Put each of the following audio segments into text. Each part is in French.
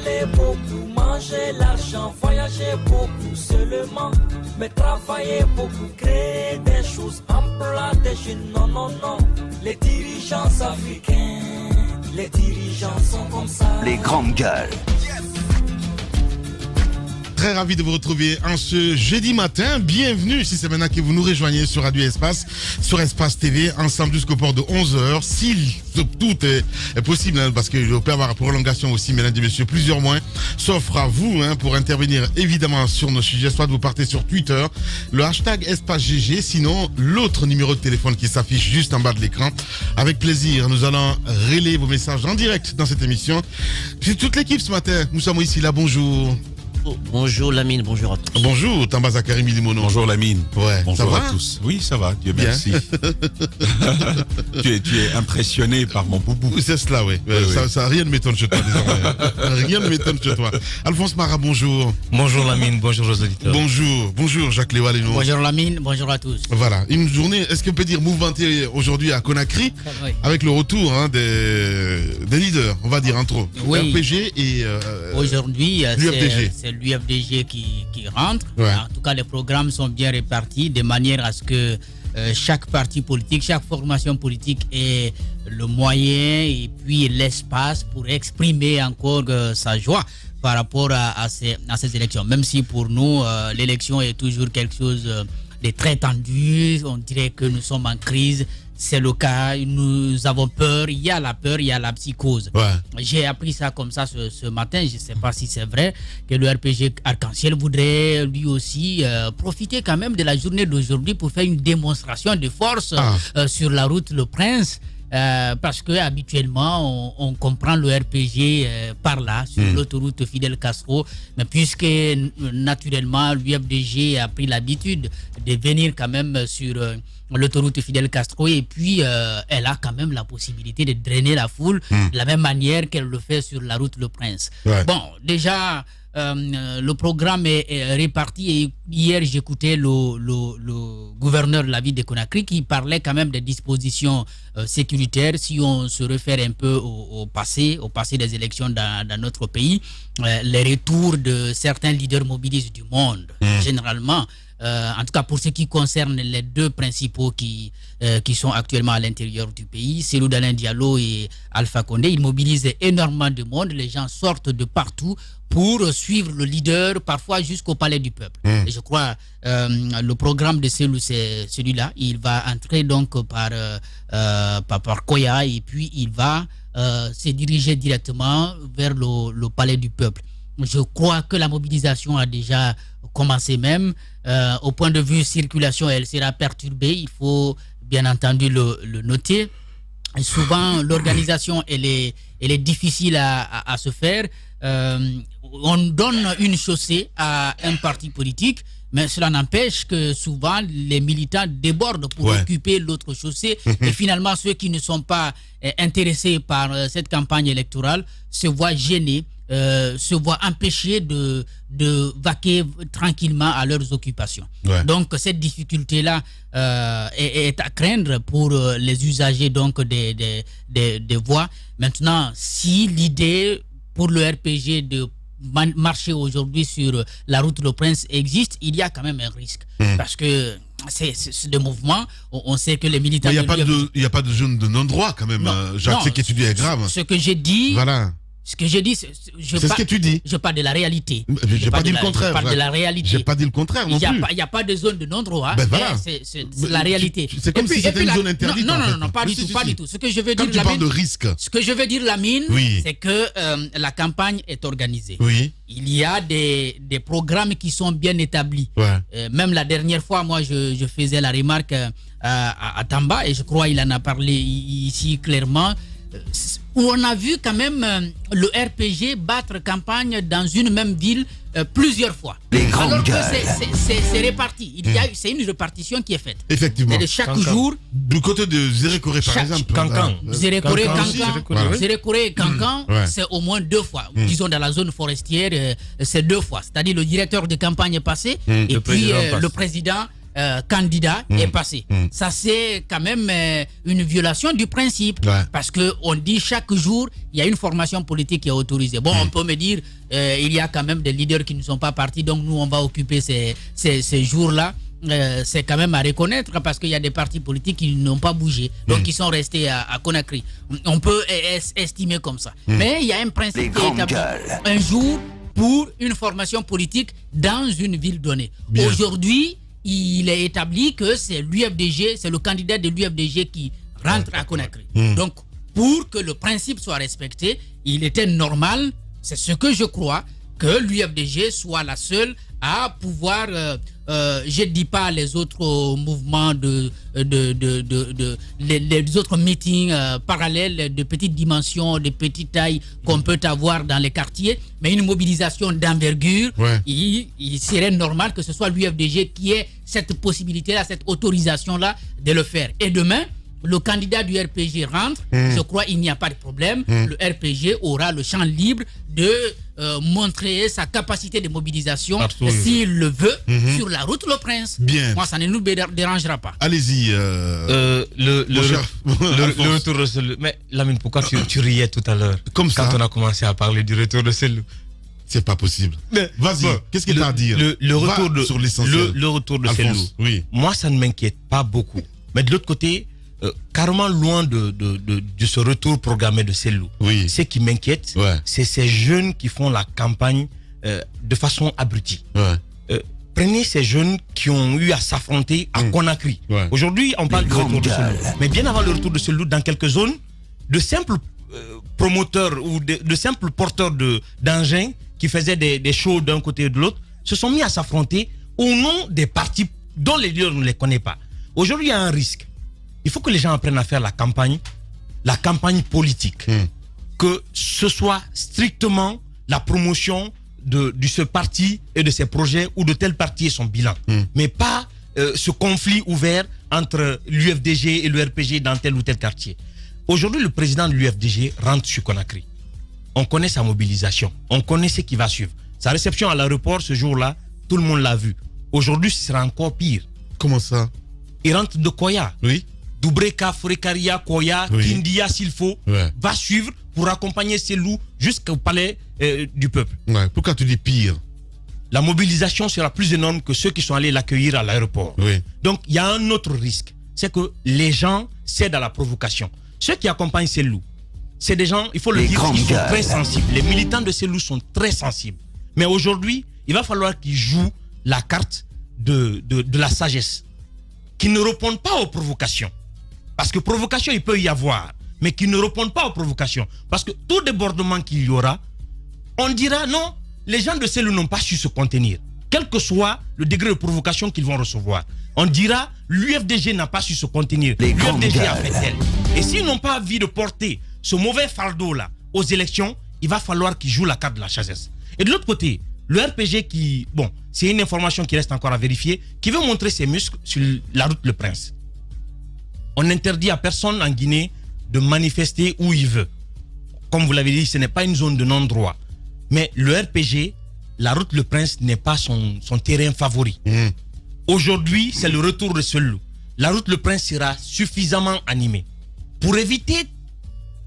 parler beaucoup, manger l'argent, voyager beaucoup seulement, mais travailler beaucoup, créer des choses, emploi des jeunes, non, non, non. Les dirigeants africains, les dirigeants sont comme ça. Les grandes gueules. Très ravi de vous retrouver en ce jeudi matin. Bienvenue si c'est maintenant que vous nous rejoignez sur Radio Espace, sur Espace TV, ensemble jusqu'au port de 11h. Si tout est possible, hein, parce qu'il peut y avoir prolongation aussi, mesdames et messieurs, plusieurs mois s'offrent à vous pour intervenir évidemment sur nos sujets. Soit vous partez sur Twitter, le hashtag EspaceGG, sinon l'autre numéro de téléphone qui s'affiche juste en bas de l'écran. Avec plaisir, nous allons relayer vos messages en direct dans cette émission. C'est toute l'équipe ce matin. Nous sommes ici là, bonjour. Bonjour Lamine, bonjour à tous. Bonjour Tamba Zakari Milimono. Bonjour Lamine. Ouais, bonjour ça va à tous. Oui, ça va, Dieu merci. tu es impressionné par mon boubou. C'est cela, oui. Ça rien ne m'étonne chez toi, désormais. Rien ne m'étonne chez toi. Alphonse Mara, bonjour. Bonjour Lamine, bonjour aux auditeurs. Bonjour Jacques Lévaleno. Bonjour Lamine, bonjour à tous. Voilà, une journée, est-ce qu'on peut dire mouvementée aujourd'hui à Conakry, oui, avec le retour des leaders, on va dire entre autres. Oui. RPG et aujourd'hui, l'UFDG. C'est l'UFDG qui rentre. Ouais. En tout cas, les programmes sont bien répartis de manière à ce que chaque parti politique, chaque formation politique ait le moyen et puis l'espace pour exprimer encore sa joie par rapport à ces élections. Même si pour nous, l'élection est toujours quelque chose de très tendu, on dirait que nous sommes en crise. C'est le cas, nous avons peur, il y a la peur, il y a la psychose. Ouais. J'ai appris ça comme ça ce matin, je ne sais pas si c'est vrai, que le RPG Arc-en-Ciel voudrait lui aussi profiter quand même de la journée d'aujourd'hui pour faire une démonstration de force sur la route Le Prince. Parce que habituellement on comprend le RPG par là sur l'autoroute Fidel Castro, mais puisque naturellement l'UFDG a pris l'habitude de venir quand même sur l'autoroute Fidel Castro et puis elle a quand même la possibilité de drainer la foule de la même manière qu'elle le fait sur la route Le Prince. Ouais. Bon, déjà le programme est réparti et hier j'écoutais le gouverneur de la ville de Conakry qui parlait quand même des dispositions sécuritaires. Si on se réfère un peu au passé des élections dans notre pays, les retours de certains leaders mobilistes du monde, généralement, en tout cas pour ce qui concerne les deux principaux qui sont actuellement à l'intérieur du pays, Cellou Dalein Diallo et Alpha Condé, ils mobilisent énormément de monde, les gens sortent de partout pour suivre le leader, parfois jusqu'au palais du peuple. Et je crois le programme de Cellou, c'est celui-là. Il va entrer donc par Koya et puis il va se diriger directement vers le palais du peuple. Je crois que la mobilisation a déjà commencé même. Au point de vue circulation, elle sera perturbée. Il faut bien entendu le noter. Et souvent, l'organisation, elle est difficile à se faire. On donne une chaussée à un parti politique, mais cela n'empêche que souvent les militants débordent pour occuper l'autre chaussée et finalement ceux qui ne sont pas intéressés par cette campagne électorale se voient gênés, se voient empêchés de vaquer tranquillement à leurs occupations. Ouais. Donc cette difficulté-là est à craindre pour les usagers donc des voies. Maintenant, si l'idée pour le RPG de marcher aujourd'hui sur la route Le Prince existe, il y a quand même un risque. Parce que c'est des mouvements, on sait que les militants... Il n'y a pas de zone de non-droit quand même, Jacques, ce que tu dis est grave. Ce que j'ai dit... Voilà. Ce que j'ai dit, c'est ce que tu dis. Je parle de la réalité. J'ai pas dit le contraire. Je parle de la réalité. J'ai pas dit le contraire non plus. Il n'y a pas de zone de non-droit. Ben voilà. C'est la réalité. C'est comme si c'était une zone interdite. Non, pas du tout, pas du tout. Ce que je veux dire, Lamine, tu parles de risque. Ce que je veux dire, Lamine, c'est que la campagne est organisée. Oui. Il y a des programmes qui sont bien établis. Même la dernière fois, moi, je faisais la remarque à Tamba et je crois qu'il en a parlé ici clairement. Où on a vu quand même le RPG battre campagne dans une même ville plusieurs fois. Alors que c'est réparti. C'est une répartition qui est faite. Effectivement. Et de chaque jour. Du côté de Zérékoré, par exemple. Cancan. Zérékoré et Cancan, c'est au moins 2 fois. Disons dans la zone forestière, c'est 2 fois. C'est-à-dire le directeur de campagne est passé et puis le président candidat est passé. Ça, c'est quand même une violation du principe. Parce qu'on dit chaque jour, il y a une formation politique qui est autorisée. Bon, on peut me dire, il y a quand même des leaders qui ne sont pas partis, donc nous, on va occuper ces jours-là. C'est quand même à reconnaître parce qu'il y a des partis politiques qui n'ont pas bougé, donc qui sont restés à Conakry. On peut estimer comme ça. Mais il y a un principe qui est établi un jour pour une formation politique dans une ville donnée. Aujourd'hui, il est établi que c'est l'UFDG, c'est le candidat de l'UFDG qui rentre à Conakry. Donc, pour que le principe soit respecté, il était normal, c'est ce que je crois, que l'UFDG soit la seule à pouvoir, je ne dis pas les autres mouvements, les autres meetings parallèles de petite dimension, de petite taille qu'on peut avoir dans les quartiers, mais une mobilisation d'envergure, il serait normal que ce soit l'UFDG qui ait cette possibilité-là, cette autorisation-là de le faire. Et demain, le candidat du RPG rentre, je crois qu'il n'y a pas de problème. Le RPG aura le champ libre de montrer sa capacité de mobilisation, s'il le veut, sur la route Le Prince. Bien. Moi, ça ne nous dérangera pas. Allez-y. Le retour de Selou. Mais Lamine, pourquoi tu riais tout à l'heure Comme ça. quand on a commencé à parler du retour de Selou? C'est pas possible. Vas-y, qu'est-ce que tu as à dire? Le retour de sur l'essentiel. Le retour de Selou. Oui. Moi, ça ne m'inquiète pas beaucoup. Mais de l'autre côté, carrément loin de ce retour programmé de Selou. Oui. Ce qui m'inquiète, c'est ces jeunes qui font la campagne de façon abrutie. Prenez ces jeunes qui ont eu à s'affronter à Conakry. Aujourd'hui, on parle du retour de Selou. Mais bien avant le retour de Selou, dans quelques zones, de simples promoteurs ou de simples porteurs d'engins qui faisaient des shows d'un côté et de l'autre se sont mis à s'affronter au nom des partis dont les leaders ne les connaissent pas. Aujourd'hui, il y a un risque. Il faut que les gens apprennent à faire la campagne politique. Que ce soit strictement la promotion de ce parti et de ses projets ou de tel parti et son bilan. Mais pas ce conflit ouvert entre l'UFDG et le RPG dans tel ou tel quartier. Aujourd'hui, le président de l'UFDG rentre sur Conakry. On connaît sa mobilisation. On connaît ce qui va suivre. Sa réception à l'aéroport ce jour-là, tout le monde l'a vu. Aujourd'hui, ce sera encore pire. Comment ça? Il rentre de Koya. Oui. Doubreka, Frekaria, Koya, Kindia s'il faut, va suivre pour accompagner Selou jusqu'au palais du peuple. Pourquoi tu dis pire? La mobilisation sera plus énorme que ceux qui sont allés l'accueillir à l'aéroport. Donc il y a un autre risque, c'est que les gens cèdent à la provocation. Ceux qui accompagnent Selou, c'est des gens, il faut le dire, ils sont très sensibles. Les militants de Selou sont très sensibles. Mais aujourd'hui, il va falloir qu'ils jouent la carte de la sagesse, qu'ils ne répondent pas aux provocations. Parce que provocation, il peut y avoir, mais qui ne répondent pas aux provocations. Parce que tout débordement qu'il y aura, on dira non, les gens de Selou n'ont pas su se contenir. Quel que soit le degré de provocation qu'ils vont recevoir. On dira, l'UFDG n'a pas su se contenir. L'UFDG a fait tel. Et s'ils n'ont pas envie de porter ce mauvais fardeau-là aux élections, il va falloir qu'ils jouent la carte de la sagesse. Et de l'autre côté, le RPG qui, bon, c'est une information qui reste encore à vérifier, qui veut montrer ses muscles sur la route Le Prince. On interdit à personne en Guinée de manifester où il veut. Comme vous l'avez dit, ce n'est pas une zone de non-droit. Mais le RPG, la route Le Prince n'est pas son terrain favori. Aujourd'hui, c'est le retour de Selou. La route Le Prince sera suffisamment animée. Pour éviter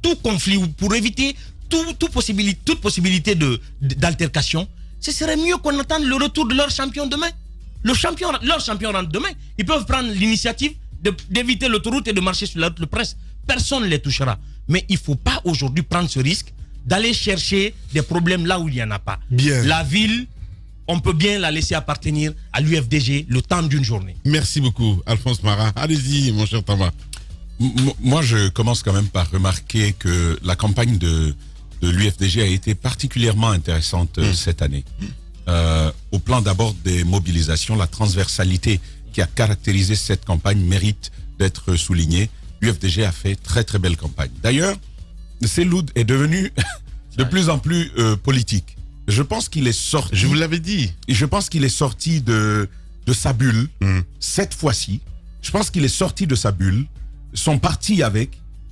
tout conflit ou pour éviter toute possibilité d'altercation, ce serait mieux qu'on attende le retour de leur champion demain. Leur champion rentre demain. Ils peuvent prendre l'initiative d'éviter l'autoroute et de marcher sur la route Le Prince. Personne ne les touchera. Mais il ne faut pas aujourd'hui prendre ce risque d'aller chercher des problèmes là où il n'y en a pas. La ville, on peut bien la laisser appartenir à l'UFDG le temps d'une journée. Merci beaucoup, Alphonse Marat. Allez-y, mon cher Tamba. Moi, je commence quand même par remarquer que la campagne de l'UFDG a été particulièrement intéressante cette année. Au plan d'abord des mobilisations, la transversalité qui a caractérisé cette campagne mérite d'être soulignée. L'UFDG a fait très très belle campagne. D'ailleurs, Selou est devenu de plus en plus politique. Je pense qu'il est sorti. Je vous l'avais dit. Je pense qu'il est sorti de sa bulle cette fois-ci. Je pense qu'il est sorti de sa bulle, son parti avec,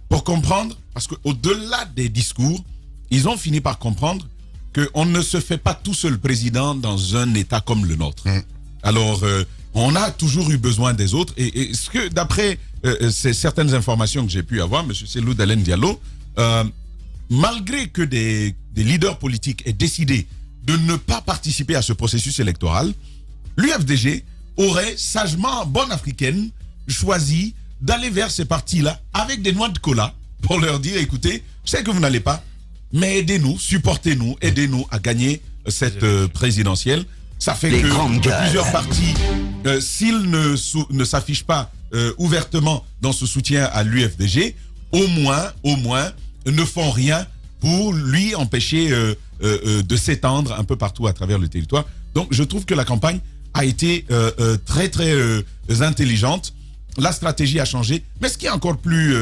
pour comprendre, parce qu'au-delà des discours, ils ont fini par comprendre qu'on ne se fait pas tout seul président dans un État comme le nôtre. Alors, On a toujours eu besoin des autres. Et ce que, d'après certaines informations que j'ai pu avoir, M. Cellou Dalein Diallo, malgré que des leaders politiques aient décidé de ne pas participer à ce processus électoral, l'UFDG aurait sagement, en bonne africaine, choisi d'aller vers ces partis-là avec des noix de cola pour leur dire, écoutez, je sais que vous n'allez pas, mais aidez-nous, supportez-nous, aidez-nous à gagner cette présidentielle. Ça fait que plusieurs partis, s'ils ne s'affichent pas ouvertement dans ce soutien à l'UFDG, au moins, ne font rien pour lui empêcher de s'étendre un peu partout à travers le territoire. Donc, je trouve que la campagne a été très, très intelligente. La stratégie a changé. Mais ce qui est encore plus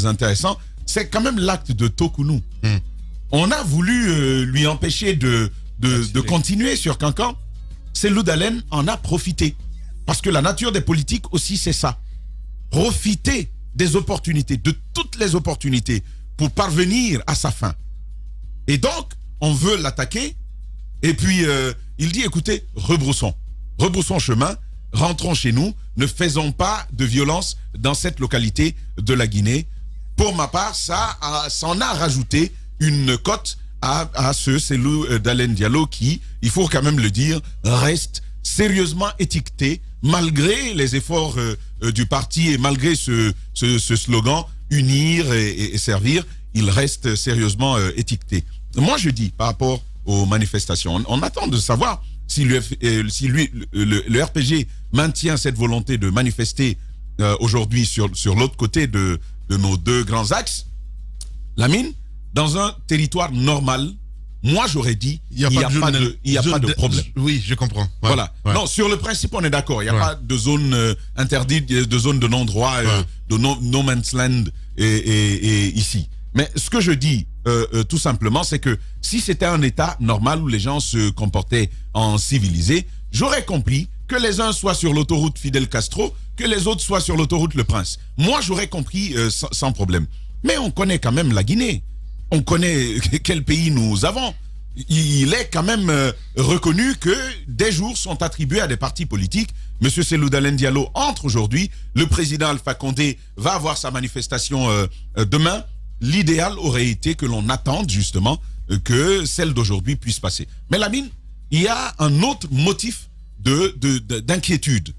intéressant, c'est quand même l'acte de Tokounou. On a voulu lui empêcher de continuer sur Cancan. Cellou Dalein en a profité. Parce que la nature des politiques aussi, c'est ça. Profiter des opportunités, de toutes les opportunités, pour parvenir à sa fin. Et donc, on veut l'attaquer. Et puis, il dit, écoutez, rebroussons chemin, rentrons chez nous, ne faisons pas de violence dans cette localité de la Guinée. Pour ma part, ça en a rajouté une cote à ce Cellou Dalein Diallo qui, il faut quand même le dire, reste sérieusement étiqueté malgré les efforts du parti et malgré ce slogan unir et servir, il reste sérieusement étiqueté. Moi, je dis par rapport aux manifestations, on attend de savoir si le RPG maintient cette volonté de manifester aujourd'hui sur l'autre côté de nos deux grands axes, Lamine, dans un territoire normal, moi j'aurais dit il n'y a pas de problème. Oui, je comprends. Ouais, voilà. Ouais. Non, sur le principe, on est d'accord. Il n'y a pas de zone interdite, de zone de non-droit, de no man's land et ici. Mais ce que je dis, tout simplement, c'est que si c'était un État normal où les gens se comportaient en civilisé, j'aurais compris que les uns soient sur l'autoroute Fidel Castro, que les autres soient sur l'autoroute Le Prince. Moi, j'aurais compris sans problème. Mais on connaît quand même la Guinée. On connaît quel pays nous avons. Il est quand même reconnu que des jours sont attribués à des partis politiques. Monsieur Cellou Dalein Diallo entre aujourd'hui. Le président Alpha Condé va avoir sa manifestation demain. L'idéal aurait été que l'on attende justement que celle d'aujourd'hui puisse passer. Mais Lamine, il y a un autre motif d'inquiétude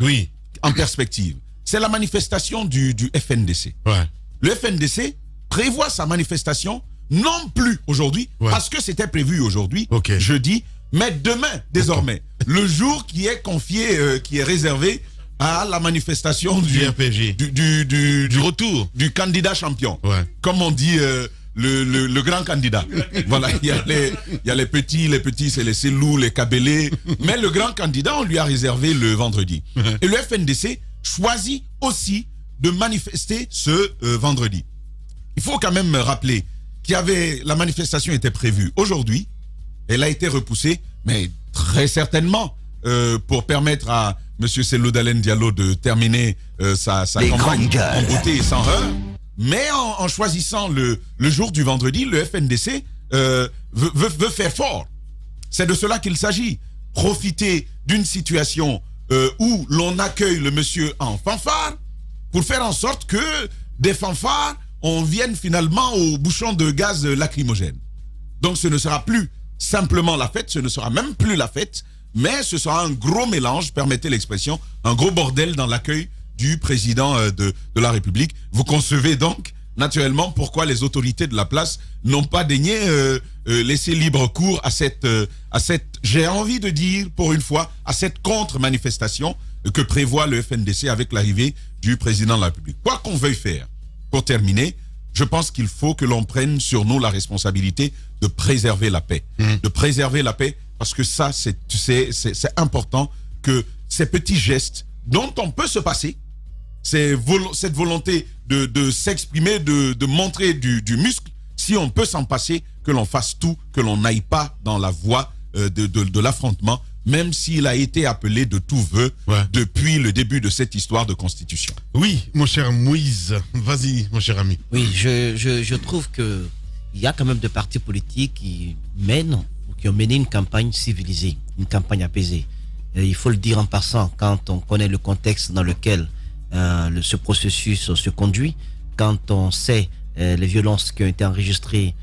en perspective. C'est la manifestation du FNDC. Ouais. Le FNDC prévoit sa manifestation non plus aujourd'hui, parce que c'était prévu aujourd'hui, jeudi, mais demain, désormais, le jour qui est confié, qui est réservé à la manifestation du RPG, du retour du candidat champion. Ouais. Comme on dit, le grand candidat. Voilà, il y a les petits, c'est les Cellou, les Kabélé, mais le grand candidat, on lui a réservé le vendredi. Et le FNDC choisit aussi de manifester ce vendredi. Il faut quand même rappeler la manifestation était prévue aujourd'hui, elle a été repoussée, mais très certainement pour permettre à M. Cellou Dalein Diallo de terminer sa campagne en beauté et sans heurts. Mais en choisissant le jour du vendredi, le FNDC veut faire fort. C'est de cela qu'il s'agit. Profiter d'une situation où l'on accueille le monsieur en fanfare pour faire en sorte que des fanfares on vienne finalement au bouchon de gaz lacrymogène. Donc ce ne sera plus simplement la fête, ce ne sera même plus la fête, mais ce sera un gros mélange, permettez l'expression, un gros bordel dans l'accueil du président de la République. Vous concevez donc naturellement pourquoi les autorités de la place n'ont pas daigné laisser libre cours à cette, j'ai envie de dire pour une fois, à cette contre-manifestation que prévoit le FNDC avec l'arrivée du président de la République. Quoi qu'on veuille faire, pour terminer, je pense qu'il faut que l'on prenne sur nous la responsabilité de préserver la paix. De préserver la paix, parce que ça, c'est important que ces petits gestes dont on peut se passer, cette volonté de s'exprimer, de montrer du muscle, si on peut s'en passer, que l'on fasse tout, que l'on n'aille pas dans la voie de l'affrontement, même s'il a été appelé de tout vœu depuis le début de cette histoire de constitution. Oui, mon cher Moïse, vas-y, mon cher ami. Oui, je trouve qu'il y a quand même des partis politiques qui mènent ou qui ont mené une campagne civilisée, une campagne apaisée. il faut le dire en passant, quand on connaît le contexte dans lequel ce processus se conduit, quand on sait les violences qui ont été enregistrées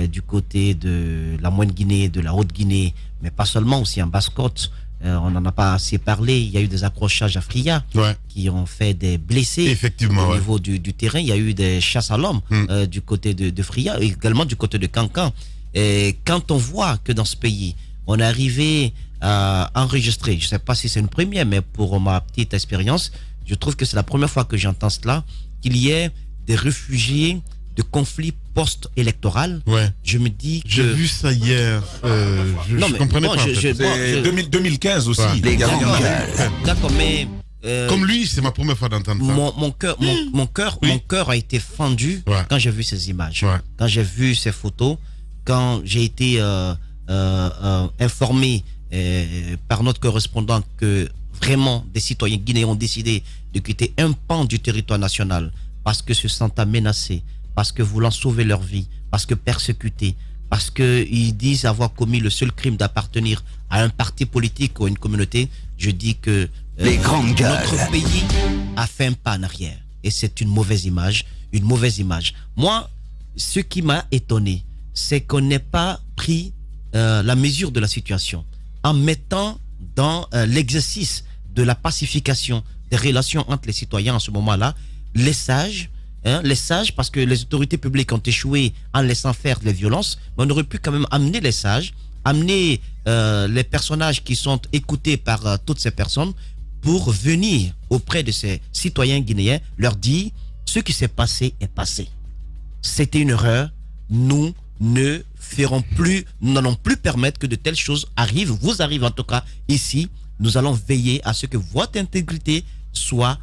du côté de la Moyenne-Guinée, de la Haute-Guinée, mais pas seulement, aussi en Basse-Côte, on n'en a pas assez parlé. Il y a eu des accrochages à Fria qui ont fait des blessés. Effectivement, au niveau du terrain. Il y a eu des chasses à l'homme du côté de Fria, et également du côté de Cancan. Et quand on voit que dans ce pays, on est arrivé à enregistrer, je ne sais pas si c'est une première, mais pour ma petite expérience, je trouve que c'est la première fois que j'entends cela, qu'il y ait des réfugiés de conflits post-électoral. Je me dis que... J'ai vu ça hier. Je comprenais pas. C'est 2015 aussi. D'accord, mais... comme lui, c'est ma première fois d'entendre ça. Mon cœur a été fendu quand j'ai vu ces images, quand j'ai vu ces photos, quand j'ai été informé par notre correspondant que vraiment des citoyens guinéens ont décidé de quitter un pan du territoire national parce que se sentant menacés, parce que voulant sauver leur vie, parce que persécutés, parce qu'ils disent avoir commis le seul crime d'appartenir à un parti politique ou à une communauté. Je dis que notre pays a fait un pas en arrière. Et c'est une mauvaise image, une mauvaise image. Moi, ce qui m'a étonné, c'est qu'on n'ait pas pris la mesure de la situation en mettant dans l'exercice de la pacification des relations entre les citoyens en ce moment-là, les sages, parce que les autorités publiques ont échoué en laissant faire les violences, mais on aurait pu quand même amener les sages, amener les personnages qui sont écoutés par toutes ces personnes pour venir auprès de ces citoyens guinéens, leur dire ce qui s'est passé est passé. C'était une erreur, nous n'allons plus permettre que de telles choses arrivent, vous arrivent en tout cas ici. Nous allons veiller à ce que votre intégrité soit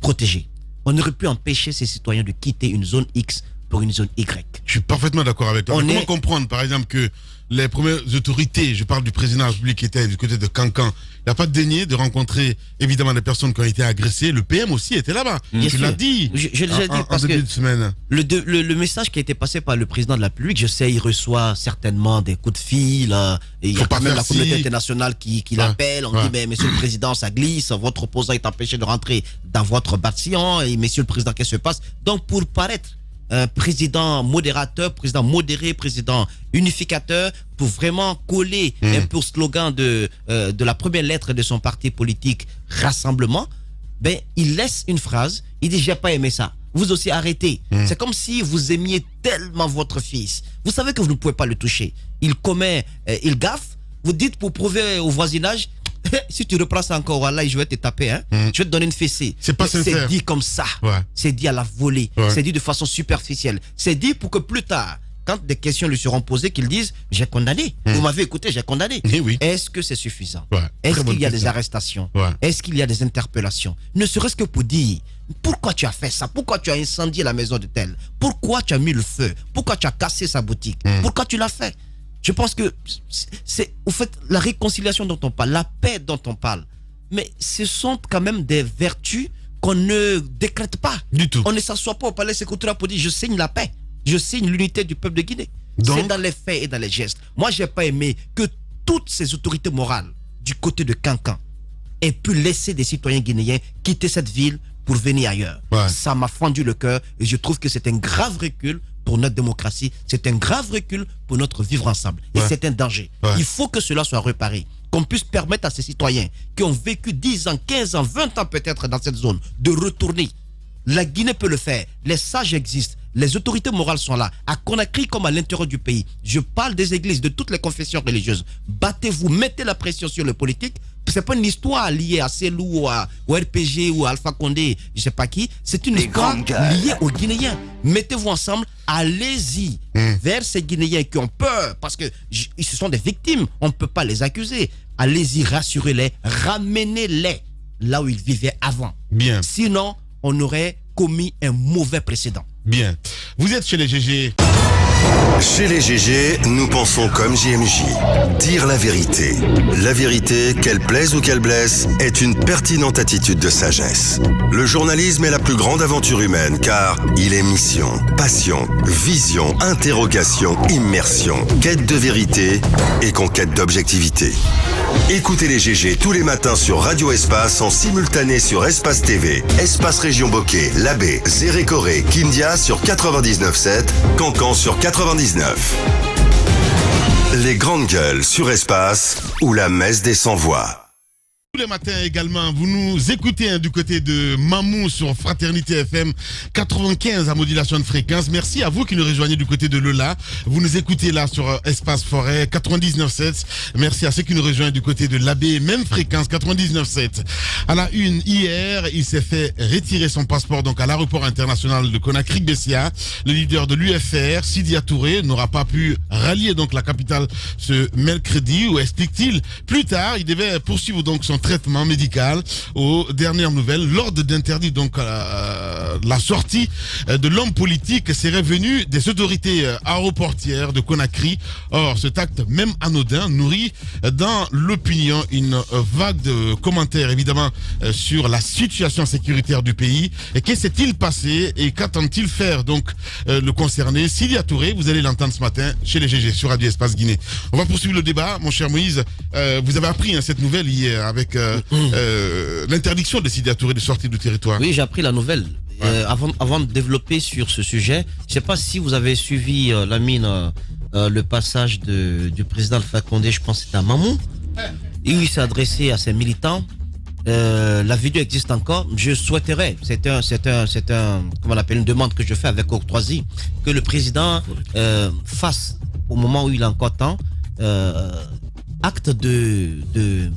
protégée. On aurait pu empêcher ces citoyens de quitter une zone X pour une zone Y. Je suis parfaitement d'accord avec toi. Comment comprendre, par exemple, que les premières autorités, je parle du président de la République qui était du côté de Cancan, il n'a pas daigné de rencontrer évidemment des personnes qui ont été agressées. Le PM aussi était là-bas. Tu l'as dit. Je l'ai déjà dit parce que de semaine. Le message qui a été passé par le président de la République, je sais, il reçoit certainement des coups de fil. Et il y a quand même la communauté internationale qui l'appelle. On dit, mais monsieur le président, ça glisse. Votre opposant est empêché de rentrer dans votre bâtiment. Et monsieur le président, qu'est-ce qui se passe? Donc, pour paraître président modérateur, président modéré, président unificateur, pour vraiment coller un peu au slogan de la première lettre de son parti politique, Rassemblement, ben, il laisse une phrase, il dit « j'ai pas aimé ça ». Vous aussi arrêtez. C'est comme si vous aimiez tellement votre fils. Vous savez que vous ne pouvez pas le toucher. Il commet, il gaffe, vous dites pour prouver au voisinage, si tu reprends ça encore, voilà, je vais te taper, hein. Je vais te donner une fessée. C'est pas sincère. C'est dit comme ça. C'est dit à la volée. C'est dit de façon superficielle. C'est dit pour que plus tard, quand des questions lui seront posées, qu'il dise j'ai condamné. Vous m'avez écouté, j'ai condamné. Est-ce que c'est suffisant? Est-ce qu'il y a des arrestations? Est-ce qu'il y a des interpellations? Ne serait-ce que pour dire pourquoi tu as fait ça? Pourquoi tu as incendié la maison de tel? Pourquoi tu as mis le feu? Pourquoi tu as cassé sa boutique? Pourquoi tu l'as fait? Je pense que c'est au fait la réconciliation dont on parle, la paix dont on parle. Mais ce sont quand même des vertus qu'on ne décrète pas. Du tout. On ne s'assoit pas au palais sécuritaire pour dire je signe la paix. Je signe l'unité du peuple de Guinée. C'est dans les faits et dans les gestes. Moi, j'ai pas aimé que toutes ces autorités morales du côté de Cancan aient pu laisser des citoyens guinéens quitter cette ville pour venir ailleurs. Ça m'a fendu le cœur et je trouve que c'est un grave recul pour notre démocratie, c'est un grave recul pour notre vivre ensemble. Et c'est un danger. Il faut que cela soit réparé. Qu'on puisse permettre à ces citoyens qui ont vécu 10 ans, 15 ans, 20 ans peut-être dans cette zone de retourner. La Guinée peut le faire. Les sages existent. Les autorités morales sont là. À Conakry comme à l'intérieur du pays. Je parle des églises, de toutes les confessions religieuses. Battez-vous, mettez la pression sur les politiques. C'est pas une histoire liée à Selou ou au RPG ou à Alpha Condé, je sais pas qui. C'est une histoire liée aux Guinéens. Mettez-vous ensemble, allez-y vers ces Guinéens qui ont peur parce que ce sont des victimes. On ne peut pas les accuser. Allez-y, rassurez-les, ramenez-les là où ils vivaient avant. Bien. Sinon, on aurait commis un mauvais précédent. Bien. Vous êtes chez les GG. Chez les GG, nous pensons comme JMJ. Dire la vérité. La vérité, qu'elle plaise ou qu'elle blesse, est une pertinente attitude de sagesse. Le journalisme est la plus grande aventure humaine car il est mission, passion, vision, interrogation, immersion, quête de vérité et conquête d'objectivité. Écoutez les GG tous les matins sur Radio Espace en simultané sur Espace TV, Espace Région Bokeh, Labé, Zérékoré, Kindia sur 99.7, Cancan sur 99. Les grandes gueules sur Espace ou la messe des sans-voix. Tous les matins également, vous nous écoutez du côté de Mamou sur Fraternité FM 95 à modulation de fréquence. Merci à vous qui nous rejoignez du côté de Lola. Vous nous écoutez là sur Espace Forêt 99.7. Merci à ceux qui nous rejoignent du côté de l'Abbé, même fréquence 99.7. À la une, hier, il s'est fait retirer son passeport donc à l'aéroport international de Conakry-Bessia. Le leader de l'UFR, Sidya Touré, n'aura pas pu rallier donc la capitale ce mercredi. Où explique-t-il? Plus tard, il devait poursuivre donc son traitement médical. Aux dernières nouvelles, l'ordre d'interdit donc la sortie de l'homme politique serait venu des autorités aéroportières de Conakry. Or, cet acte, même anodin, nourrit dans l'opinion une vague de commentaires évidemment sur la situation sécuritaire du pays. Et que s'est-il passé et qu'attend-il faire donc le concerné? Sidya Touré, vous allez l'entendre ce matin chez les GG sur Radio Espace Guinée. On va poursuivre le débat, mon cher Moïse. Vous avez appris cette nouvelle hier avec l'interdiction de Sidya Touré de sortir du territoire. Oui, j'ai appris la nouvelle. Ouais. Avant de développer sur ce sujet, je ne sais pas si vous avez suivi le passage du président Alpha Condé, je pense que c'était à Mamou, et il s'est adressé à ses militants. La vidéo existe encore. Je souhaiterais, c'est comment on appelle, une demande que je fais avec octroisie, que le président fasse, au moment où il a encore temps, acte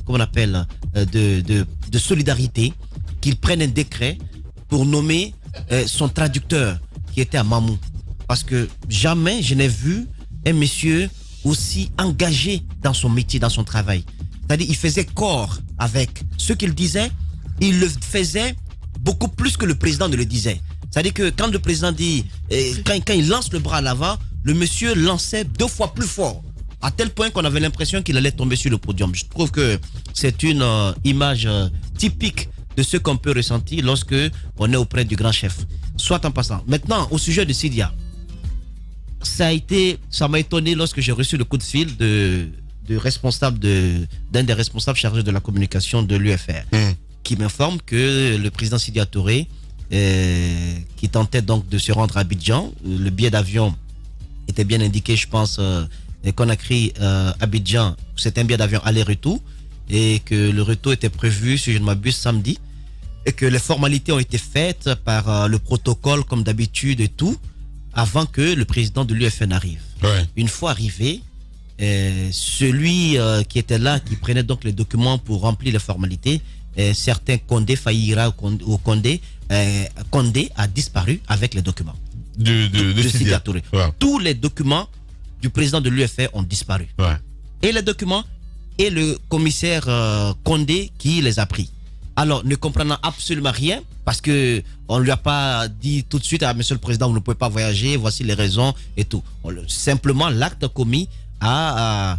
comment on appelle, de solidarité, qu'il prenne un décret pour nommer son traducteur qui était à Mamou. Parce que jamais je n'ai vu un monsieur aussi engagé dans son métier, dans son travail. C'est-à-dire, il faisait corps avec ce qu'il disait, il le faisait beaucoup plus que le président ne le disait. C'est-à-dire que quand le président dit, quand il lance le bras à l'avant, le monsieur lançait 2 fois plus fort. À tel point qu'on avait l'impression qu'il allait tomber sur le podium. Je trouve que c'est une image typique de ce qu'on peut ressentir lorsque on est auprès du grand chef. Soit en passant. Maintenant, au sujet de Sidya. Ça m'a étonné lorsque j'ai reçu le coup de fil d'un des responsables chargés de la communication de l'UFR, qui m'informe que le président Sidya Touré, qui tentait donc de se rendre à Abidjan, le billet d'avion était bien indiqué, je pense, Conakry, Abidjan, c'est un billet d'avion aller-retour, et que le retour était prévu, si je ne m'abuse, samedi, et que les formalités ont été faites par le protocole comme d'habitude et tout, avant que le président de l'UFN arrive. Ouais. Une fois arrivé, celui qui était là, qui prenait donc les documents pour remplir les formalités, certain Condé, Faïra ou Condé, Condé a disparu avec les documents de Sidya Touré. Ouais. Tous les documents du président de l'UFR ont disparu. Ouais. Et les documents et le commissaire Condé qui les a pris. Alors, ne comprenant absolument rien, parce que on lui a pas dit tout de suite, monsieur le président, vous ne pouvez pas voyager, voici les raisons et tout. Simplement, l'acte commis a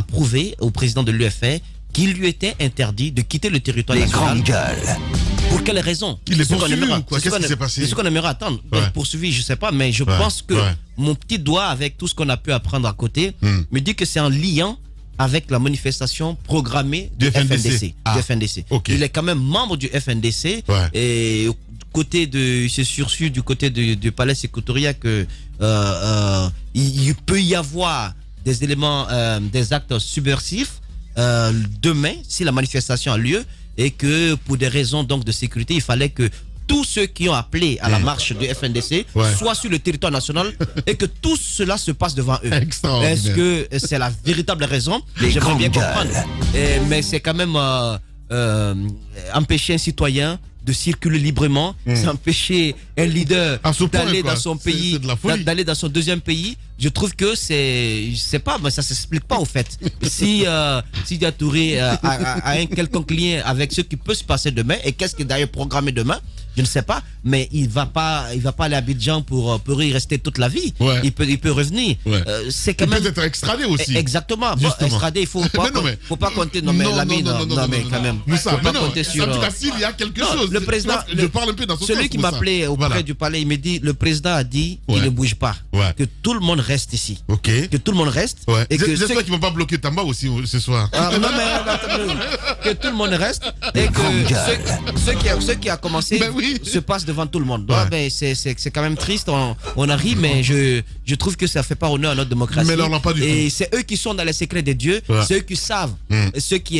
prouvé au président de l'UFR qu'il lui était interdit de quitter le territoire national. Les grandes gueules. Pour quelles raisons? Il est poursuivi ou quoi? Qu'est-ce qui s'est passé? C'est ce qu'on aimerait attendre. Ouais. Poursuivi, je sais pas, mais je pense que mon petit doigt, avec tout ce qu'on a pu apprendre à côté, me dit que c'est en liant avec la manifestation programmée du FNDC. Du FNDC. Okay. Il est quand même membre du FNDC. Ouais. Et côté c'est sursu du côté du palais sécuritaire que il peut y avoir des éléments, des actes subversifs demain si la manifestation a lieu, et que pour des raisons donc de sécurité, il fallait que tous ceux qui ont appelé à la marche du FNDC soient sur le territoire national et que tout cela se passe devant eux. Est-ce que c'est la véritable raison? J'aimerais bien comprendre. Mais c'est quand même empêcher un citoyen de circuler librement, c'est empêcher un leader d'aller dans son pays, d'aller dans son deuxième pays. Je trouve que je sais pas, mais ça s'explique pas au fait. Si Sidya Touré a un quelconque lien avec ce qui peut se passer demain, et qu'est-ce qui est d'ailleurs programmé demain, Je ne sais pas, mais il va pas aller à Abidjan pour y rester toute la vie. Ouais. Il peut revenir. Ouais. C'est quand même. Peut être extradé aussi. Exactement. Bon, extradé, il faut pas compter. Non, mais Lamine, non, mais quand même. Moussa, faut pas compter sur. Il y a quelque chose. Le président, je parle un peu dans ce sens. Celui qui m'appelait auprès du palais, il me dit, le président a dit qu'il ne bouge pas, que tout le monde reste ici. Ok. Que tout le monde reste. Ouais. Et que j'espère qu'ils vont pas bloquer Tamba aussi ce soir. Non, mais que tout le monde reste et que ce qui a commencé se passe devant tout le monde. C'est quand même triste, on a ri, mais je trouve que ça fait pas honneur à notre démocratie. Mais alors, pas du et tout. c'est eux qui sont dans les secrets de Dieu, c'est eux qui savent ce qui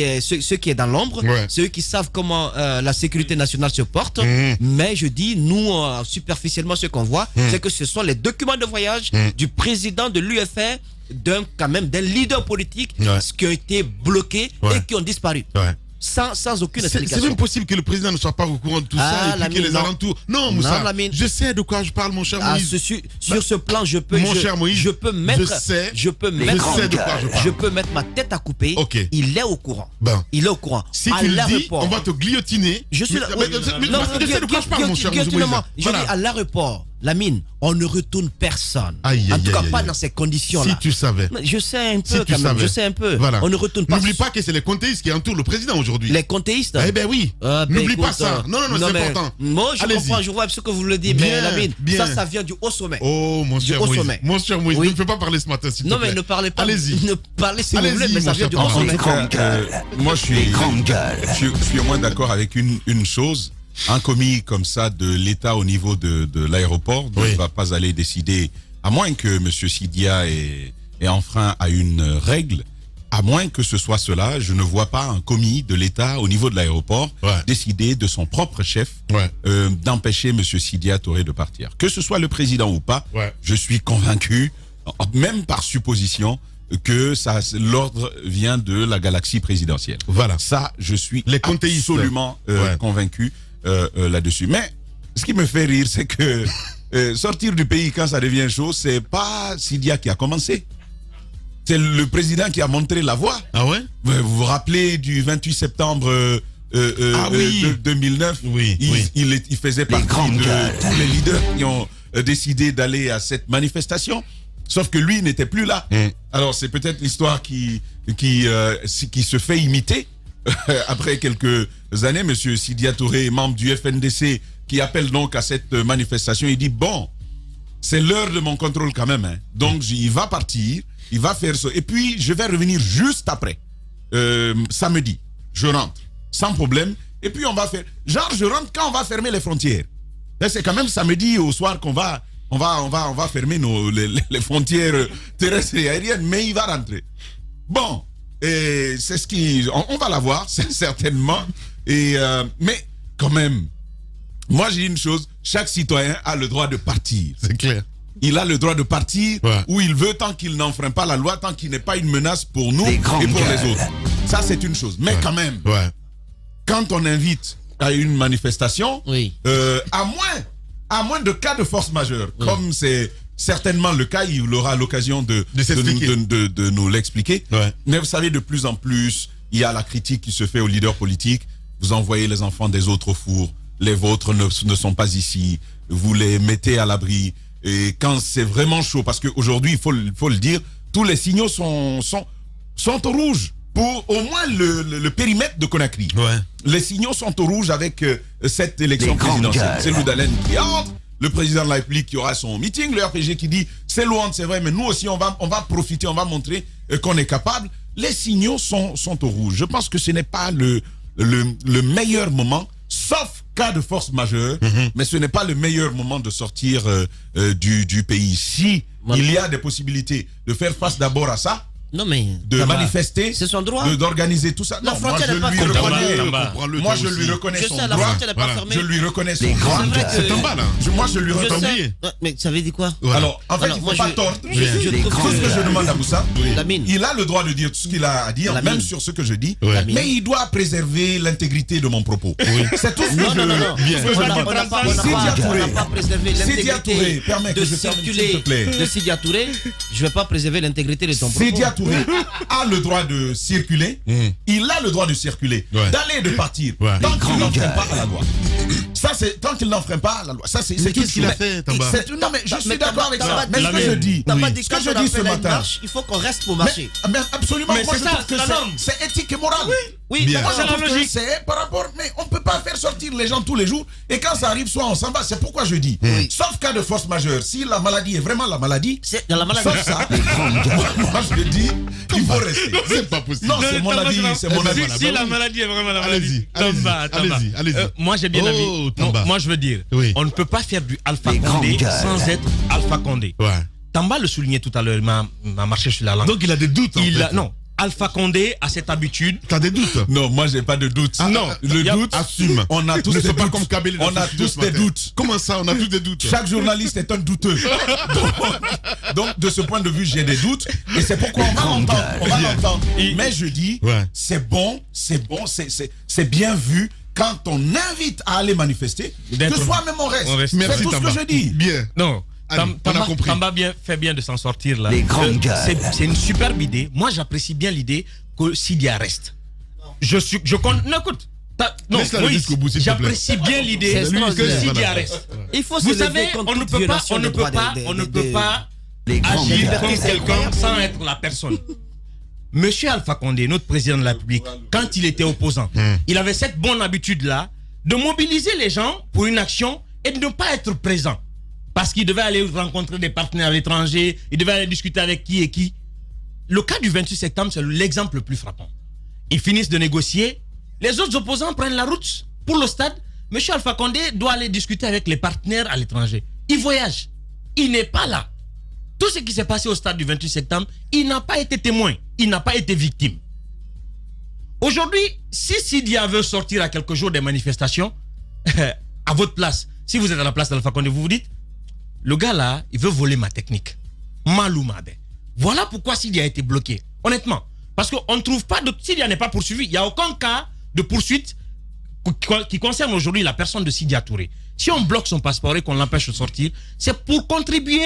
est dans l'ombre, c'est eux qui savent comment la sécurité nationale se porte. Mais je dis, nous, superficiellement, ce qu'on voit, c'est que ce sont les documents de voyage du président de l'UFR, d'un leader politique qui ont été bloqués et qui ont disparu. Sans aucune explication. C'est même possible que le président ne soit pas au courant de tout ça et puis que les alentours. Non, Moussa, je sais de quoi je parle, mon cher Moïse. Sur ce plan, je peux mettre ma tête à couper. Okay. Il est au courant. Il est au courant. Si tu le dis, on va te guillotiner. Je suis là. Non, je sais de quoi je parle, mon cher Moïse. Je dis à l'aéroport, Lamine, on ne retourne personne. En tout cas, pas dans ces conditions-là. Si tu savais. Je sais un peu quand même. Je sais un peu. Voilà. On ne retourne pas. N'oublie pas que c'est les comtéistes qui entourent le président aujourd'hui. Les comtéistes? Eh ben oui. N'oublie pas ça. Non, c'est important. Moi, je comprends, je vois ce que vous le dites, mais Lamine, ça vient du haut sommet. Oh, mon cher Moïse. Mon cher Moïse, ne me fais pas parler ce matin, s'il te plaît. Non, mais ne parlez pas. Allez-y. Ne parlez si vous voulez, mais ça vient du haut sommet. Moi, je suis au moins d'accord avec une chose. Un commis comme ça de l'État au niveau de l'aéroport ne va pas aller décider, à moins que M. Sidia ait enfreint à une règle, à moins que ce soit cela, je ne vois pas un commis de l'État au niveau de l'aéroport décider de son propre chef d'empêcher M. Sidia Touré de partir. Que ce soit le président ou pas, je suis convaincu, même par supposition, que l'ordre vient de la galaxie présidentielle. Voilà. Ça, je suis absolument convaincu là-dessus. Mais ce qui me fait rire, c'est que sortir du pays quand ça devient chaud, c'est pas Sidia qui a commencé. C'est le président qui a montré la voie. Ah ouais? Vous vous rappelez du 28 septembre 2009? Il faisait partie de tous les leaders qui ont décidé d'aller à cette manifestation. Sauf que lui n'était plus là. Alors c'est peut-être l'histoire qui se fait imiter. Après quelques années, M. Sidia Touré, membre du FNDC, qui appelle donc à cette manifestation, il dit, bon, c'est l'heure de mon contrôle quand même. Donc il va partir, il va faire ça. Et puis je vais revenir juste après. Samedi, je rentre, sans problème. Et puis on va faire... Genre, je rentre quand on va fermer les frontières. Là, c'est quand même samedi au soir qu'on va... On va fermer les frontières terrestres et aériennes, mais il va rentrer. Bon, et c'est ce qui... On va l'avoir, certainement. Mais quand même, moi j'ai une chose, chaque citoyen a le droit de partir. C'est clair. Il a le droit de partir où il veut tant qu'il n'enfreint pas la loi, tant qu'il n'est pas une menace pour nous et pour les autres. Ça, c'est une chose. Mais quand même, quand on invite à une manifestation, à moins de cas de force majeure, comme c'est certainement le cas, il aura l'occasion de nous l'expliquer. Mais vous savez, de plus en plus, il y a la critique qui se fait aux leaders politiques. Vous envoyez les enfants des autres au four, les vôtres ne sont pas ici, vous les mettez à l'abri. Et quand c'est vraiment chaud, parce qu'aujourd'hui, il faut le dire, tous les signaux sont au rouge pour au moins le périmètre de Conakry. Les signaux sont au rouge avec cette élection présidentielle. C'est Loudalen qui entre, le président de la République qui aura son meeting, le RPG qui dit c'est loin, c'est vrai, mais nous aussi on va profiter, on va montrer qu'on est capable. Les signaux sont au rouge. Je pense que ce n'est pas le meilleur moment, sauf cas de force majeure, mais ce n'est pas le meilleur moment de sortir du pays. Si il y a des possibilités de faire face d'abord à ça, de manifester, c'est son droit, d'organiser tout ça. La frontière n'est pas fermée. Moi je lui reconnais son droit. Je lui reconnais son droit. C'est en bas là. Moi je lui reconnais. Mais ça veut dire quoi? Alors en fait il ne faut pas tordre. Tout ce que je demande à Moussa, il a le droit de dire tout ce qu'il a à dire, même sur ce que je dis, mais il doit préserver l'intégrité de mon propos. C'est tout ce que je dis. On n'a pas préservé l'intégrité de Sidia Touré. Je ne vais pas préserver l'intégrité de ton propos. Sidia Touré a le droit de circuler, il a le droit de circuler, d'aller et de partir, tant qu'il n'enfreint pas la loi. Ça, c'est tant qu'il n'enfreint pas la loi. Ça, c'est qu'est-ce qu'il a fait, Tamba? Non, mais je suis d'accord avec ça. Mais ce ce que je dis, ce que je dis ce matin, il faut qu'on reste pour marcher. Mais absolument, Mais moi c'est je ça, trouve que c'est la norme. c'est éthique et moral. Oui, Bien. Moi, C'est la je trouve que logique. c'est par rapport, mais on ne peut pas faire sortir les gens tous les jours et quand ça arrive, soit on s'en va. C'est pourquoi je dis, sauf cas de force majeure, si la maladie est vraiment la maladie, c'est dans la maladie. sauf ça, moi je dis, il faut rester. C'est pas possible. Non, c'est mon avis, c'est mon avis. Si la maladie est vraiment la maladie. Tamba. Allez-y. Moi, j'ai bien avis. Tamba. Moi, je veux dire, Oui. on ne peut pas faire du Alpha Condé sans être Alpha Condé. Ouais. Tamba le soulignait tout à l'heure, il m'a marché sur la langue. Donc il a des doutes. En fait. Non, Alpha Condé a cette habitude. T'as des doutes? Non, moi j'ai pas de doute. Non, le doute, Assume. on a tous Ne des sois pas doutes. comme Kabyle. On a tous des doutes. Comment ça, on a tous des doutes? Chaque journaliste est un douteux. Donc, de ce point de vue, j'ai des doutes. Et c'est pourquoi on va l'entendre. On va l'entendre. Mais je dis, c'est bon, c'est bien vu quand on invite à aller manifester, que soi-même on reste. Merci, C'est tout ce que Tamba. je dis. Bien. Non. Allez, on a compris. Tamba fait bien de s'en sortir là. C'est une superbe idée. Moi, j'apprécie bien l'idée que Sidia reste. Non, écoute. Non, Laisse-la le Moïse, jusqu'au bout, s'il te plaît. j'apprécie bien l'idée C'est que extraordinaire. Sidia reste. Il faut Vous se savez, lever contre on ne toute peut pas violation des droits agir libertés, comme c'est quelqu'un incroyable. sans être la personne. Monsieur Alpha Condé, notre président de la République, quand il était opposant, il avait cette bonne habitude-là de mobiliser les gens pour une action et de ne pas être présent. Parce qu'il devait aller rencontrer des partenaires à l'étranger, il devait aller discuter avec qui et qui. Le cas du 28 septembre, c'est l'exemple le plus frappant. Ils finissent de négocier, les autres opposants prennent la route pour le stade. Monsieur Alpha Condé doit aller discuter avec les partenaires à l'étranger. Il voyage, il n'est pas là. Tout ce qui s'est passé au stade du 28 septembre, il n'a pas été témoin, il n'a pas été victime. Aujourd'hui, si Sidia veut sortir à quelques jours des manifestations, à votre place, si vous êtes à la place d'Alpha Condé, vous vous dites, le gars là, il veut voler ma technique. Maloumade. Voilà pourquoi Sidia a été bloqué. Honnêtement. Parce qu'on ne trouve pas de... Sidia n'est pas poursuivi. Il n'y a aucun cas de poursuite qui concerne aujourd'hui la personne de Sidia Touré. Si on bloque son passeport et qu'on l'empêche de sortir, c'est pour contribuer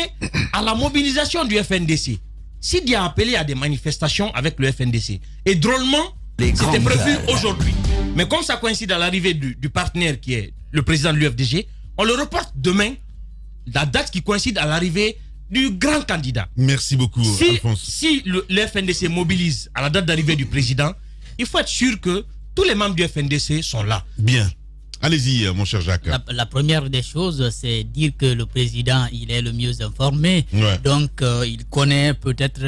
à la mobilisation du FNDC. Sidia a appelé à des manifestations avec le FNDC. Et drôlement, c'était prévu aujourd'hui. Mais comme ça coïncide à l'arrivée du partenaire qui est le président de l'UFDG, on le reporte demain, la date qui coïncide à l'arrivée du grand candidat. Merci beaucoup, Alphonse. Si le FNDC mobilise à la date d'arrivée du président, il faut être sûr que tous les membres du FNDC sont là. Bien. Allez-y, mon cher Jacques. La première des choses, c'est dire que le président, il est le mieux informé. Ouais. Donc, il connaît peut-être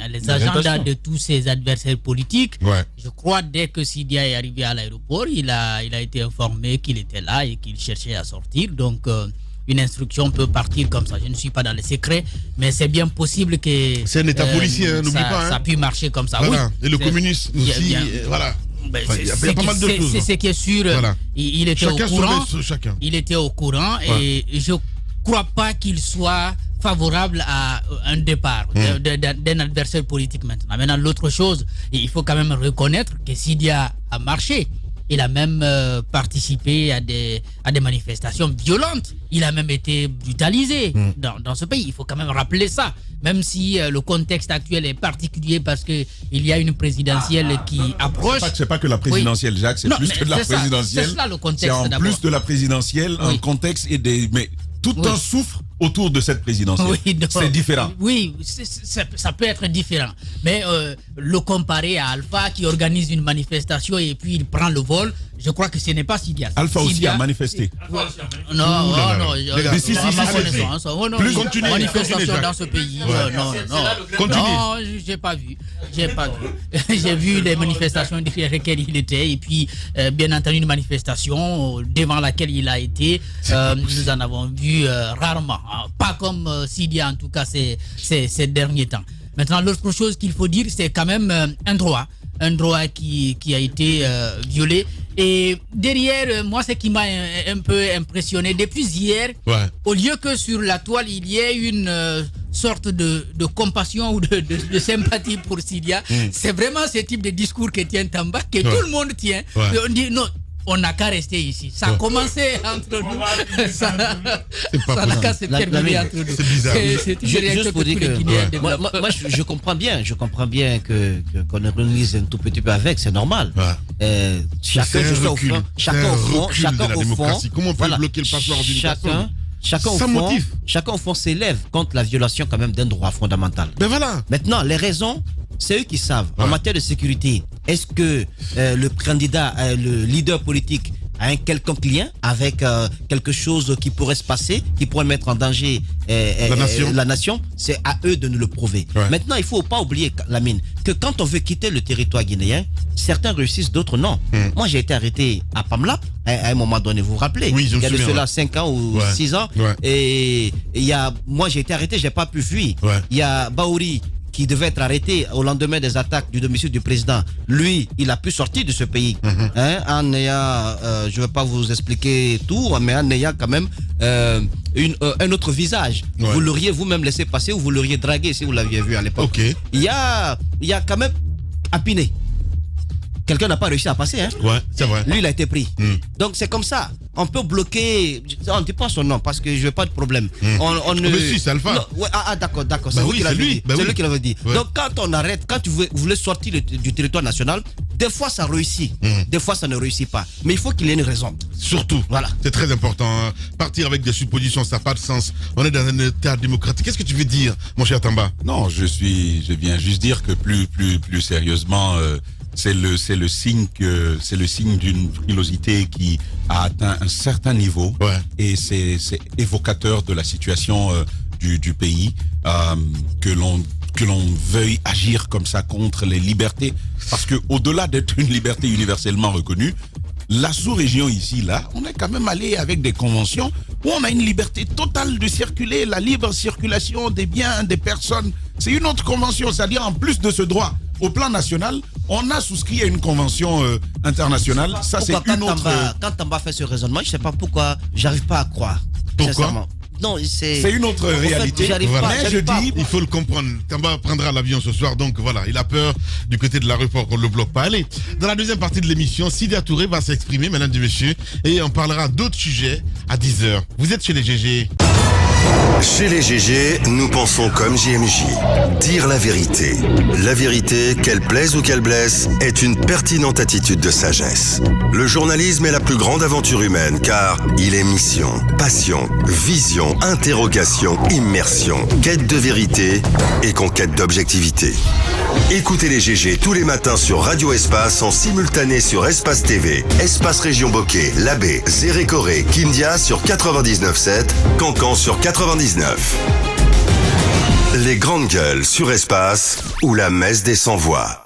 les agendas de tous ses adversaires politiques. Ouais. Je crois dès que Sidia est arrivé à l'aéroport, il a été informé qu'il était là et qu'il cherchait à sortir. Donc, une instruction peut partir comme ça. Je ne suis pas dans les secrets, mais c'est bien possible que... C'est un état policier, n'oublie pas. Ça puisse marcher comme ça. Voilà. Oui. Et le communisme aussi, voilà. Ben, Il y a pas mal de choses. C'est ce qui est sûr. Voilà. Il était au courant. Chacun. Il était au courant et je ne crois pas qu'il soit favorable à un départ d'un adversaire politique maintenant. Maintenant, l'autre chose, il faut quand même reconnaître que Sidia a marché. Il a même participé à des manifestations violentes. Il a même été brutalisé dans ce pays. Il faut quand même rappeler ça. Même si le contexte actuel est particulier parce qu'il y a une présidentielle qui approche. C'est pas que la présidentielle, Jacques, c'est plus que de la présidentielle. C'est cela le contexte. C'est en d'abord. plus de la présidentielle, un contexte et des... Mais tout un souffre autour de cette présidentielle. C'est différent. Oui, ça peut être différent. Mais le comparer à Alpha qui organise une manifestation et puis il prend le vol, je crois que ce n'est pas Sidia. Alpha aussi a manifesté. Non, Si, manifestation dans ce pays. Non. Non, j'ai pas vu. J'ai vu les manifestations derrière lesquelles il était et puis bien entendu une manifestation devant laquelle il a été. Nous en avons vu rarement. Pas comme Sidia en tout cas ces derniers temps. Maintenant, l'autre chose qu'il faut dire, c'est quand même un droit qui a été violé. Et derrière, moi, ce qui m'a un peu impressionné, depuis hier, au lieu que sur la toile, il y ait une sorte de compassion ou de sympathie pour Sidia, c'est vraiment ce type de discours que tient Tamba, que tout le monde tient. On dit non. on n'a qu'à rester ici. Ça a commencé entre nous. Ça n'a qu'à se terminer entre nous. C'est bizarre. C'est une réaction Juste pour dire tous les que Guinéens développent. moi, je comprends bien qu'on organise un tout petit peu avec, c'est normal. Chacun C'est un juste au recul. fond, C'est chacun un au fond, recul chacun de la au fond. démocratie. Comment on peut bloquer le passeport d'une personne Chacun au fond s'élève contre la violation quand même d'un droit fondamental. Ben voilà. Maintenant, les raisons, c'est eux qui savent. En matière de sécurité, est-ce que le candidat, le leader politique a un quelconque lien avec quelque chose qui pourrait se passer, qui pourrait mettre en danger la nation? C'est à eux de nous le prouver. Maintenant, il ne faut pas oublier, Lamine, que quand on veut quitter le territoire guinéen, certains réussissent, d'autres non. Moi, j'ai été arrêté à Pamlap à un moment donné, vous vous rappelez? Oui, je me il y a de souviens, cela 5 ans ou 6 ans. Et moi, j'ai été arrêté, je n'ai pas pu fuir. Il y a Baouri qui devait être arrêté au lendemain des attaques du domicile du président. Lui, il a pu sortir de ce pays en ayant, je ne vais pas vous expliquer tout, mais en ayant quand même un autre visage. Vous l'auriez vous-même laissé passer ou vous l'auriez dragué si vous l'aviez vu à l'époque. Il y a quand même Apiné. Quelqu'un n'a pas réussi à passer. Ouais, c'est vrai. Lui, il a été pris. Donc, c'est comme ça. On peut bloquer. On ne dit pas son nom parce que je n'ai pas de problème. On ne... Mais si, c'est Alpha. D'accord. Bah C'est lui oui, qui l'a c'est lui. dit. Bah C'est oui. lui qui l'avait dit. Ouais. Donc, quand on arrête, quand vous voulez sortir du territoire national, des fois, ça réussit. Des fois, ça ne réussit pas. Mais il faut qu'il y ait une raison. Surtout. Voilà. C'est très important. Partir avec des suppositions, ça n'a pas de sens. On est dans un état démocratique. Qu'est-ce que tu veux dire, mon cher Tamba? Non, je viens juste dire que plus sérieusement, c'est le signe d'une frilosité qui a atteint un certain niveau. Et c'est évocateur de la situation du pays, que l'on veuille agir comme ça contre les libertés, parce que au-delà d'être une liberté universellement reconnue, la sous-région ici, là, on est quand même allé avec des conventions où on a une liberté totale de circuler, la libre circulation des biens, des personnes. C'est une autre convention, c'est-à-dire en plus de ce droit, au plan national, on a souscrit à une convention internationale. Ça, c'est une autre... Quand Tamba fait ce raisonnement, je ne sais pas pourquoi, j'arrive pas à croire. Pourquoi? Non, c'est une autre réalité. Mais je dis, il faut le comprendre. Tamba prendra l'avion ce soir, donc voilà, il a peur du côté de l'aéroport qu'on ne le bloque pas. Allez, dans la deuxième partie de l'émission, Sidia Touré va s'exprimer, mesdames et messieurs, et on parlera d'autres sujets à 10h. Vous êtes chez les GG. Chez les GG, nous pensons comme JMJ. Dire la vérité. La vérité, qu'elle plaise ou qu'elle blesse, est une pertinente attitude de sagesse. Le journalisme est la plus grande aventure humaine, car il est mission, passion, vision, interrogation, immersion, quête de vérité et conquête d'objectivité. Écoutez les GG tous les matins sur Radio Espace en simultané sur Espace TV, Espace Région Bokeh, Labé, Zérékoré, Kindia sur 99.7, Cancan sur 99. Les grandes gueules sur Espace ou la messe des sans-voix.